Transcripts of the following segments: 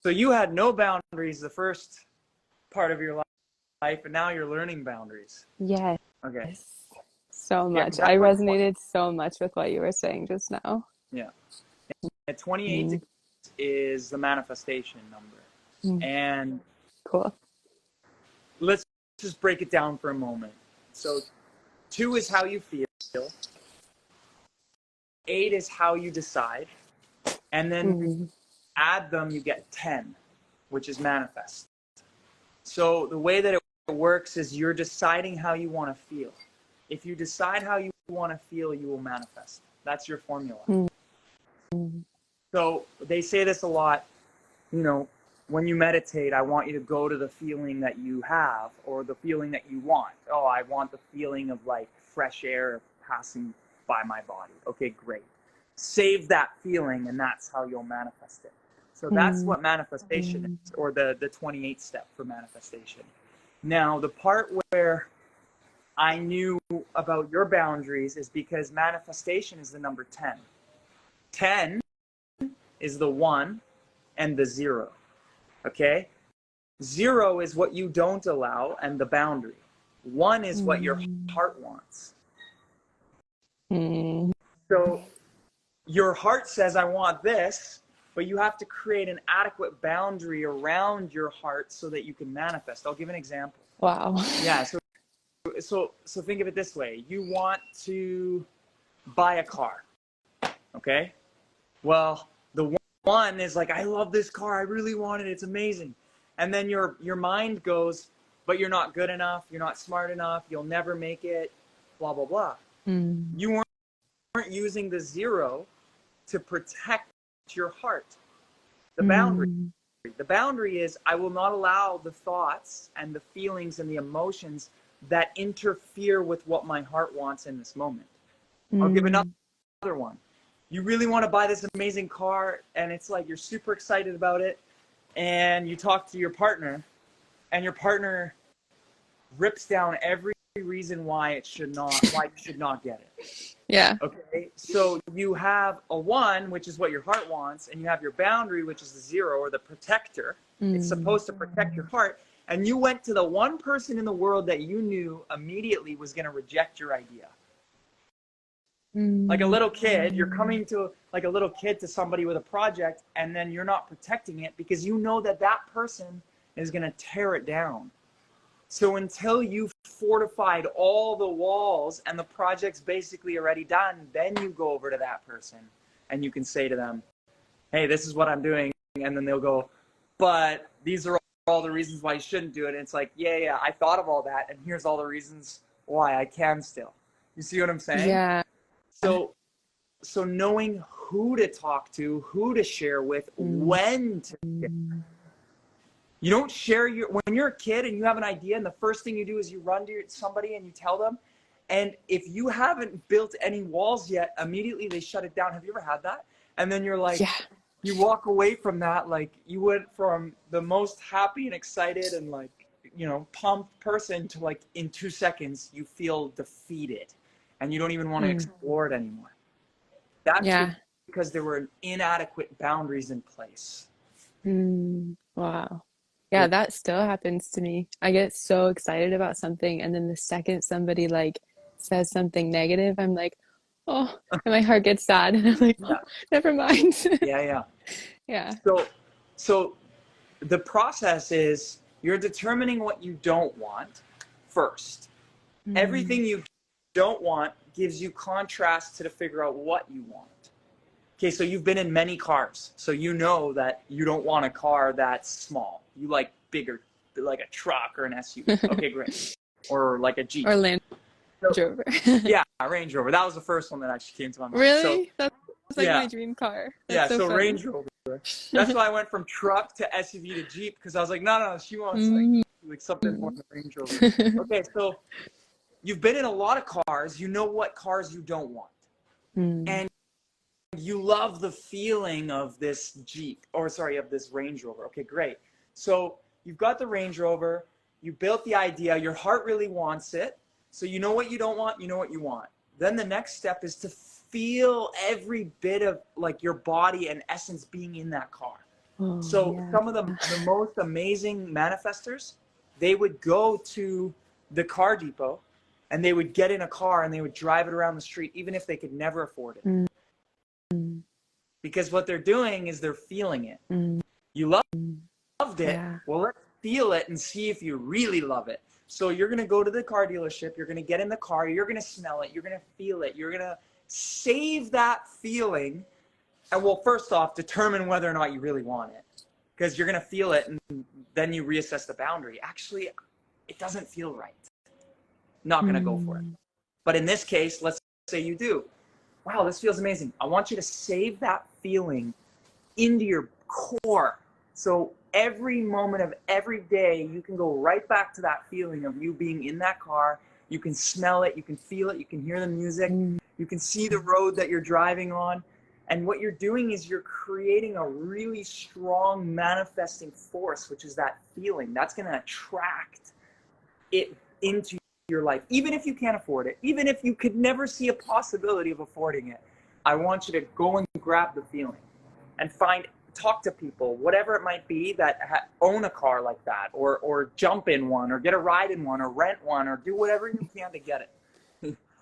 So you had no boundaries the first part of your life, and now you're learning boundaries. Yes, Okay. so Yeah, much. because that's I what, resonated so much with what you were saying just now. yeah. At 28 Mm, degrees is the manifestation number. mm, And cool. let's just break it down for a moment. So 2 is how you feel, 8 is how you decide, and then Mm, add them, you get 10, which is manifest. So the way that it works is you're deciding how you want to feel. If you decide how you want to feel, you will manifest. That's your formula. mm, mm, So they say this a lot, you know, when you meditate, I want you to go to the feeling that you have or the feeling that you want. Oh, I want the feeling of like fresh air passing by my body. Okay, great. Save that feeling, and that's how you'll manifest it. So that's mm, what manifestation is, or the 28 step for manifestation. Now, the part where I knew about your boundaries is because manifestation is the number 10. 10 is the 1 and the 0. Okay? 0 is what you don't allow and the boundary. 1 is what your mm, heart wants. mm. So your heart says, I want this, but you have to create an adequate boundary around your heart so that you can manifest. I'll give an example. Wow. Yeah, so think of it this way. You want to buy a car, okay? Well, the 1 is like, I love this car. I really want it. It's amazing. And then your mind goes, but you're not good enough. You're not smart enough. You'll never make it, blah, blah, blah. Mm, You weren't using the 0 to protect your heart, the boundary. mm, The boundary is, I will not allow the thoughts and the feelings and the emotions that interfere with what my heart wants in this moment. I'll give another mm, one. You really want to buy this amazing car, and it's like you're super excited about it, and you talk to your partner, and your partner rips down every reason why you should not get it. yeah. Okay, so you have a 1, which is what your heart wants, and you have your boundary, which is the 0 or the protector. It's Mm, supposed to protect your heart, and you went to the one person in the world that you knew immediately was going to reject your idea. Like a mm, little kid, you're coming to like a little kid to somebody with a project, and then you're not protecting it because you know that that person is going to tear it down. So until you've fortified all the walls and the project's basically already done, then you go over to that person and you can say to them, hey, this is what I'm doing. And then they'll go, but these are all the reasons why you shouldn't do it. And it's like, yeah, I thought of all that, and here's all the reasons why I can still. You see what I'm saying? yeah. So so knowing who to talk to, who to share with, Mm, when to share. mm, You don't share when you're a kid and you have an idea, and the first thing you do is you run to somebody and you tell them. And if you haven't built any walls yet, immediately they shut it down. Have you ever had that? And then you're like, yeah. you walk away from that, like you went from the most happy and excited and like, pumped person to like in 2 seconds, you feel defeated and you don't even want to Mm, explore it anymore. That's yeah. because there were inadequate boundaries in place. Mm, wow. Yeah, Yeah. that still happens to me. I get so excited about something, and then the second somebody like says something negative, I'm like, oh, and my heart gets sad, and I'm like, oh, Yeah. never mind. Yeah. Yeah. So the process is you're determining what you don't want first. Mm, Everything you don't want gives you contrast to figure out what you want. Okay, so you've been in many cars, so you know that you don't want a car that's small. You like bigger, like a truck or an SUV. Okay, great. Or like a Jeep. or Land So, Rover. yeah, Range Rover. That was the first one that actually came to my mind. So, Really? That's like yeah, my dream car. yeah, That's so so funny. Range Rover. That's why I went from truck to SUV to Jeep, because I was like, no, she wants Mm. like something more than Range Rover. Okay, so you've been in a lot of cars. You know what cars you don't want. Mm, And you love the feeling of this Jeep, of this Range Rover. Okay, great. So you've got the Range Rover, you built the idea, your heart really wants it. So you know what you don't want, you know what you want. Then the next step is to feel every bit of like your body and essence being in that car. Oh, So yeah. some of the most amazing manifestors, they would go to the car depot and they would get in a car and they would drive it around the street, even if they could never afford it. Mm, Because what they're doing is they're feeling it. mm, You loved it. yeah. Well, let's feel it and see if you really love it. So you're going to go to the car dealership. You're going to get in the car. You're going to smell it. You're going to feel it. You're going to save that feeling. And well, first off, determine whether or not you really want it. Because you're going to feel it and then you reassess the boundary. Actually, it doesn't feel right. Not going to go for it. Mm, But in this case, let's say you do. Wow, this feels amazing. I want you to save that feeling into your core. So every moment of every day, you can go right back to that feeling of you being in that car. You can smell it, you can feel it, you can hear the music, mm, you can see the road that you're driving on. And what you're doing is you're creating a really strong manifesting force, which is that feeling. That's going to attract it into your life, even if you can't afford it, even if you could never see a possibility of affording it. I want you to go and grab the feeling and talk to people, whatever it might be, that own a car like that, or jump in one, or get a ride in one, or rent one, or do whatever you can to get it.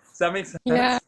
Does that make sense? yeah.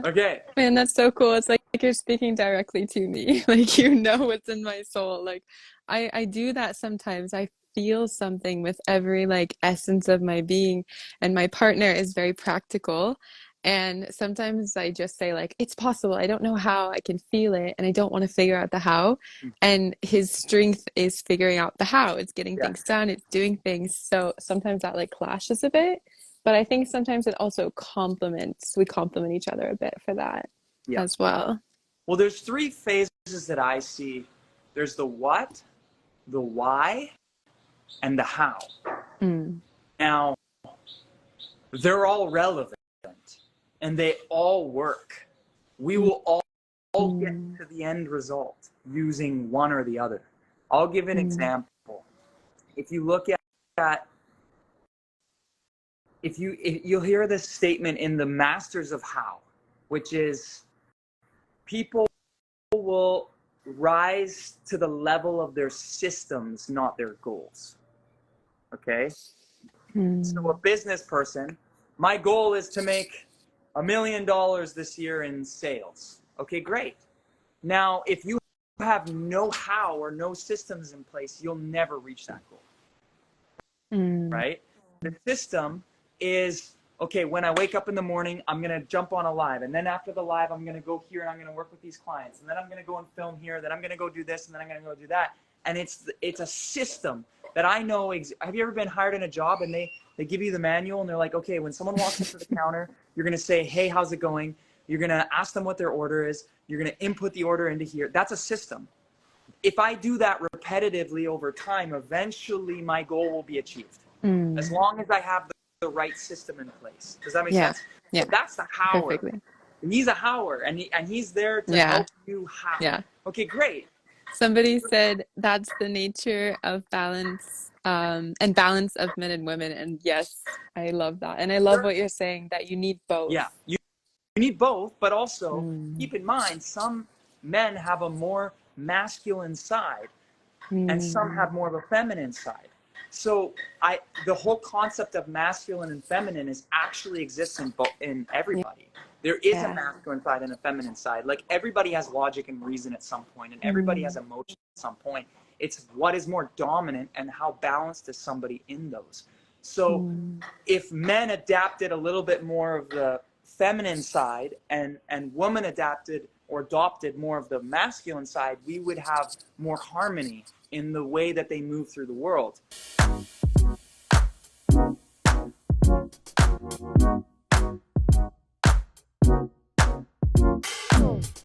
Okay. Man, that's so cool. It's like you're speaking directly to me. Like you know what's in my soul. Like I do that sometimes. I feel something with every like essence of my being, and my partner is very practical. And sometimes I just say like it's possible. I don't know how. I can feel it and I don't want to figure out the how. And his strength is figuring out the how. It's getting Yeah. things done, it's doing things. So sometimes that like clashes a bit. But I think sometimes it also complements, we complement each other a bit for that Yeah. as well. Well, there's three phases that I see. There's the what, the why, and the how. Mm, Now, they're all relevant and they all work. We will all get to the end result using one or the other. I'll give an example. If you look at if you'll hear this statement in the Masters of How, which is people will rise to the level of their systems, not their goals. Okay? So a business person, my goal is to make $1 million this year in sales. Okay, great. Now, if you have no how or no systems in place, you'll never reach that goal, right? The system is, okay, when I wake up in the morning, I'm going to jump on a live. And then after the live, I'm going to go here and I'm going to work with these clients. And then I'm going to go and film here. Then I'm going to go do this. And then I'm going to go do that. And it's a system that I know. Have you ever been hired in a job and they give you the manual and they're like, okay, when someone walks up to the counter, you're going to say, hey, how's it going? You're going to ask them what their order is. You're going to input the order into here. That's a system. If I do that repetitively over time, eventually my goal will be achieved. As long as I have the right system in place. Does that make sense? Yeah. So that's the hower. Perfectly. And he's a hower and he's there to Yeah. help you how. Yeah. Okay, great. Somebody said that's the nature of balance, and balance of men and women. And yes, I love that. And I love what you're saying, that you need both. Yeah. You need both, but also keep in mind some men have a more masculine side and some have more of a feminine side. So the whole concept of masculine and feminine actually exists in everybody. There is a masculine side and a feminine side. Like everybody has logic and reason at some point, and everybody has emotion at some point. It's what is more dominant and how balanced is somebody in those. So if men adapted a little bit more of the feminine side and women adapted or adopted more of the masculine side, we would have more harmony in the way that they move through the world.